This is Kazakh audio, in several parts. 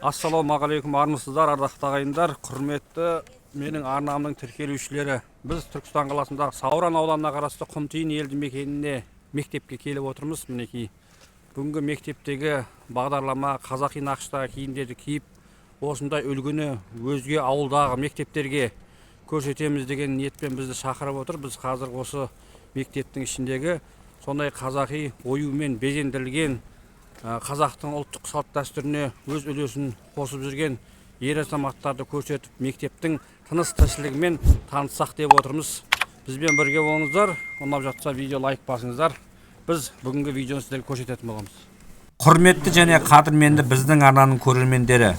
Ассалаумағалейкум, армысыздар, ардақты ағайындар, құрметті менің арнамның тіркелушілері. Біз Түркістан қаласындағы Сауран ауданына қарасты Құмтиын елді мекеніне мектепке келіп отырмыз. Мінекей бүгінгі мектептегі бағдарлама қазақи нақыштағы киімдерді киіп, осындай үлгіні өзге ауылдағы мектептерге көрсетеміз деген ниетпен бізді шақырып отыр. Біз қазір осы мектептің ішіндегі сондай қазақи оюмен безендірілген қазақтың ұлттық салт дәстүріне өз үлесін қосып жүрген ер азаматтарды көрсетіп, мектептің тыныс тіршілігімен таныссақ деп отырмыз. Бізбен бірге болыңыздар. Ұнап жатса видео лайк басыңыздар. Біз бүгінгі видеоны сіздерге көрсететін боламыз. Құрметті және қадірменді біздің арнаның көрермендері,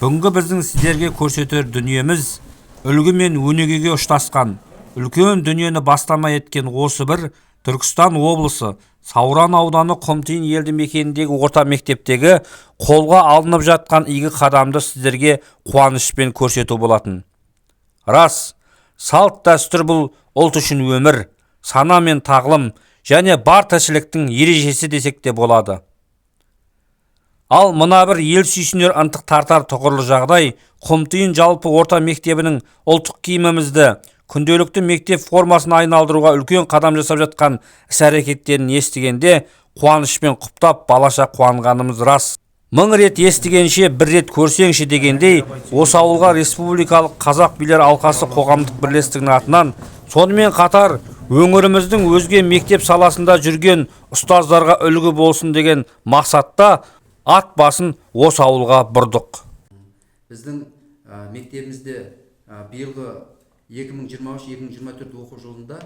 бүгінгі біздің сіздерге көрсетер дүниеміз үлгі мен өнегеге ұштасқан, үлкен дүниені бастама еткен осы бір Түркістан облысы Сауран ауданы Құмтиын елді мекеніндегі орта мектептегі қолға алынып жатқан игі қадамды сіздерге қуанышпен көрсету болатын. Рас, салт дәстүр бұл ұлт үшін өмір, сана мен тағылым және бар тіршіліктің ережесі десек те болады. Ал мына бір ел сүйсінер ынтық тартар тұғырлы жағдай Құмтиын жалпы орта мектебінің ұлттық киімімізді күнделікті мектеп формасына айналдыруға үлкен қадам жасап жатқан іс-әрекеттерін естігенде қуанышпен құптап балаша қуанғанымыз рас. Мың рет естігенше бір рет көрсеңші дегендей, осы ауылға республикалық қазақ билер алқасы қоғамдық бірлестігінің атынан, сонымен қатар өңіріміздің өзге мектеп саласында жүрген ұстаздарға үлгі болсын деген мақсатта ат басын осы ауылға бұрдық. Біздің мектебімізде биылғы 2023-2024 оқу жылында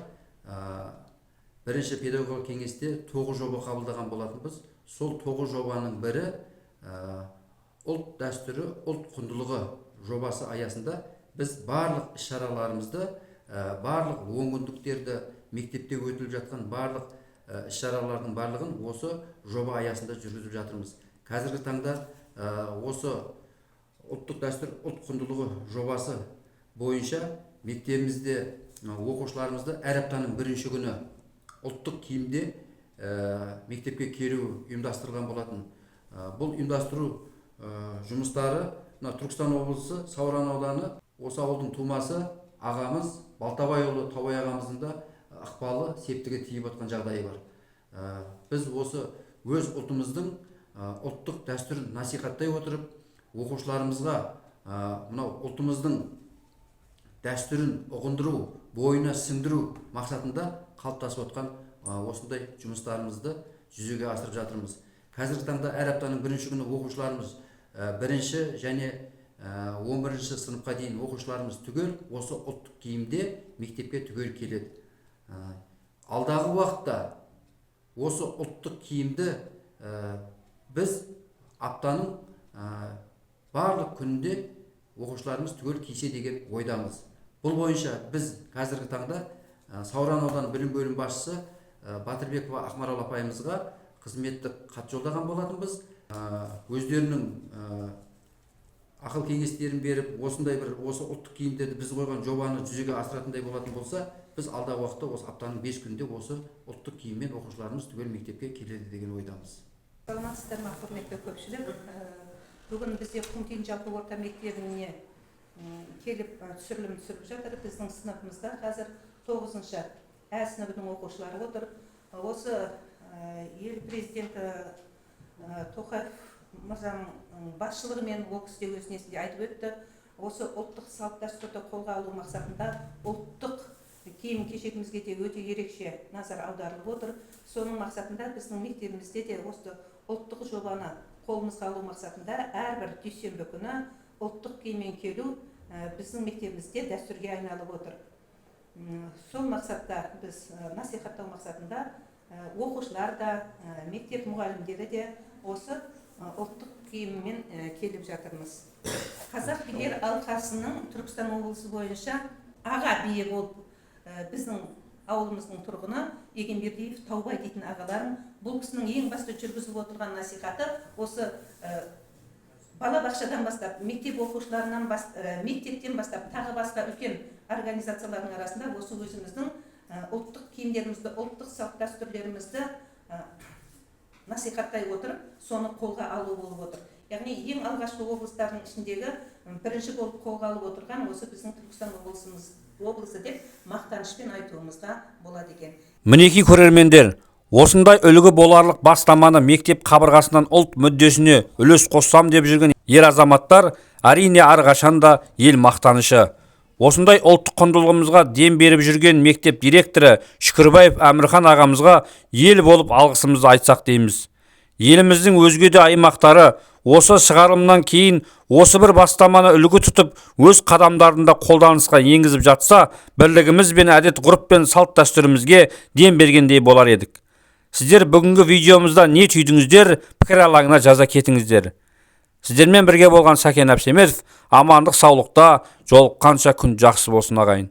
бірінші педагогикалық кеңесте 9 жоба қабылдаған болатынбыз. Сол 9 жобаның бірі ұлт дәстүрі, ұлт құндылығы жобасы аясында біз барлық іс-шараларымызды, барлық онкүндіктерді, мектепте өтіліп жатқан барлық іс-шаралардың барлығын осы жоба аясында жүргізіп жатырмыз. Қазіргі таңда осы ұлттық дәстүр, ұлт құндылығы жобасы бойынша мектебімізде оқушыларымызды әр аптаның бірінші күні ұлттық киімде мектепке келу ұйымдастырылған болатын. Бұл ұйымдастыру жұмыстары Түркістан облысы Сауран ауданы, осы ауылдың тумасы ағамыз Балтабайұлы Таубай ағамыздың да ықпалы септігі тиіп отқан жағдайы бар. Біз осы өз ұлтымыздың ұлттық дәстүрін насихаттай отырып, оқушыларымызға мынау ұлтымыздың дәстүрін ұғындыру, бойына сіңдіру мақсатында қалыптасып отқан осындай жұмыстарымызды жүзеге асырып жатырмыз. Қазіргі таңда әр аптаның бірінші күні оқушыларымыз бірінші және 11-ші сыныпқа дейін оқушыларымыз түгел осы ұлттық киімде мектепке түгел келеді. Алдағы уақытта осы ұлттық киімді біз аптаның барлық күнінде оқушыларымыз түгел кисе деген ойдамыз. Бұл бойынша біз қазіргі таңда Сауран ауданы білім бөлім басшысы Батырбекова Ақмарал апайымызға қызметтік хат жолдаған болатынбыз. Өздерінің ақыл кеңестерін беріп, осындай бір осы ұлттық киімдерді біз қойған жобаны жүзеге асыратындай болатын болса, біз алдағы уақытта осы аптаның 5 күнінде осы ұлттық киіммен оқушыларымыз түгел мектепке келеді деген ойдамыз. Саламатсыздар ма, құрметті көпшілік. Бүгін бізде Құмтиын жалпы орта мектебіне келіп түсірілім түсіріп жатыр. Біздің сыныбымызда қазір 9-шы Ә сыныбының оқушылары отыр. Осы ел президенті Тоқаев мырзаның басшылығымен ол кісі де өз несінде айтып өтті. Осы ұлттық салт дәстүрді қолға алу мақсатында ұлттық киім кешегімізге де өте ерекше назар аударылып отыр. Соның мақсатында біздің мектебімізде де осы ұлттық жобаны қолымызға алу мақсатында әрбір дүйсенбі күні ұлттық киіммен келу біздің мектебімізде дәстүрге айналып отыр. Сол мақсатта біз насихаттау мақсатында оқушылар да, мектеп мұғалімдері де осы ұлттық киіммен келіп жатырмыз. Қазақ билер алқасының Түркістан облысы бойынша аға бие болып біздің ауылымыздың тұрғыны Егенбердиев Таубай дейтін ағаларым, бұл кісінің ең басты жүргізіп отырған насихаты осы бала бақшадан бастап, мектеп оқушыларынан мектептен бастап, тағы басқа үлкен организациялардың арасында осы өзіміздің ұлттық киімдерімізді, ұлттық салт дәстүрлерімізді насихаттай отырып, соны қолға алу болып отыр. яғни ең алғашқы облыстардың ішіндегі бірінші болып қолға алып отырған осы біздің Түркістан облысы деп мақтанышпен айтуымызға болады екен. Мінеки көрермендер, осындай үлгі боларлық бастаманы мектеп қабырғасынан ұлт мүддесіне үлес қоссам деп жүрген ер азаматтар әрине әрқашанда ел мақтанышы. Осындай ұлттық құндылығымызға дем беріп жүрген мектеп директоры Шүкірбаев Әмірхан ағамызға ел болып алғысымызды айтсақ дейміз. Еліміздің өзге де аймақтары осы шығарылымнан кейін осы бір бастаманы үлгі тұтып, өз қадамдарында қолданысқа енгізіп жатса, бірлігіміз бен әдет ғұрып пен салт дәстүрімізге дем бергендей болар едік. Сіздер бүгінгі видеомызда не түйдіңіздер, пікір алаңына жаза кетіңіздер. Сіздермен бірге болған Сәкен Әбсеметов, амандық саулықта, жолыққанша күн жақсы болсын ағайын.